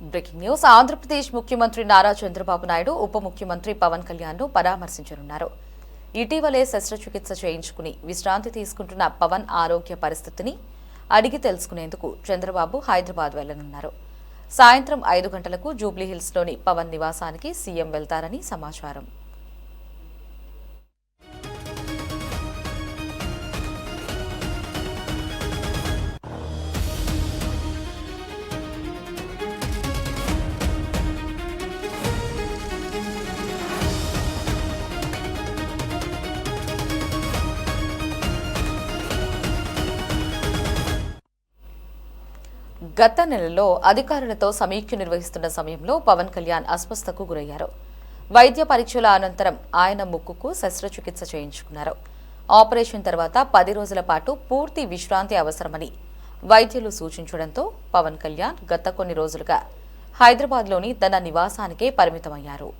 Breaking news. Andhra Pradesh ముఖ్యమంత్రి నారా చంద్రబాబు నాయుడు ఉప ముఖ్యమంత్రి పవన్ కళ్యాణ్ ను పరామర్శించనున్నారు. ఇటీవలే శస్త్రచికిత్స చేయించుకుని విశ్రాంతి తీసుకుంటున్న పవన్ ఆరోగ్య పరిస్థితిని అడిగి తెలుసుకునేందుకు చంద్రబాబు హైదరాబాద్ వెళ్లనున్నారు. సాయంత్రం 5 గంటలకు జూబ్లీహిల్స్లోని పవన్ నివాసానికి సీఎం వెళ్తారని సమాచారం. గత నెలలో అధికారులతో సమీక్ష నిర్వహిస్తున్న సమయంలో పవన్ కళ్యాణ్ అస్వస్థతకు గురయ్యారు. వైద్య పరీక్షల అనంతరం ఆయన ముక్కుకు శస్త్రచికిత్స చేయించుకున్నారు. ఆపరేషన్ తర్వాత 10 రోజుల పాటు పూర్తి విశ్రాంతి అవసరమని వైద్యులు సూచించడంతో పవన్ కళ్యాణ్ గత కొన్ని రోజులుగా హైదరాబాద్లోని తన నివాసానికే పరిమితమయ్యారు.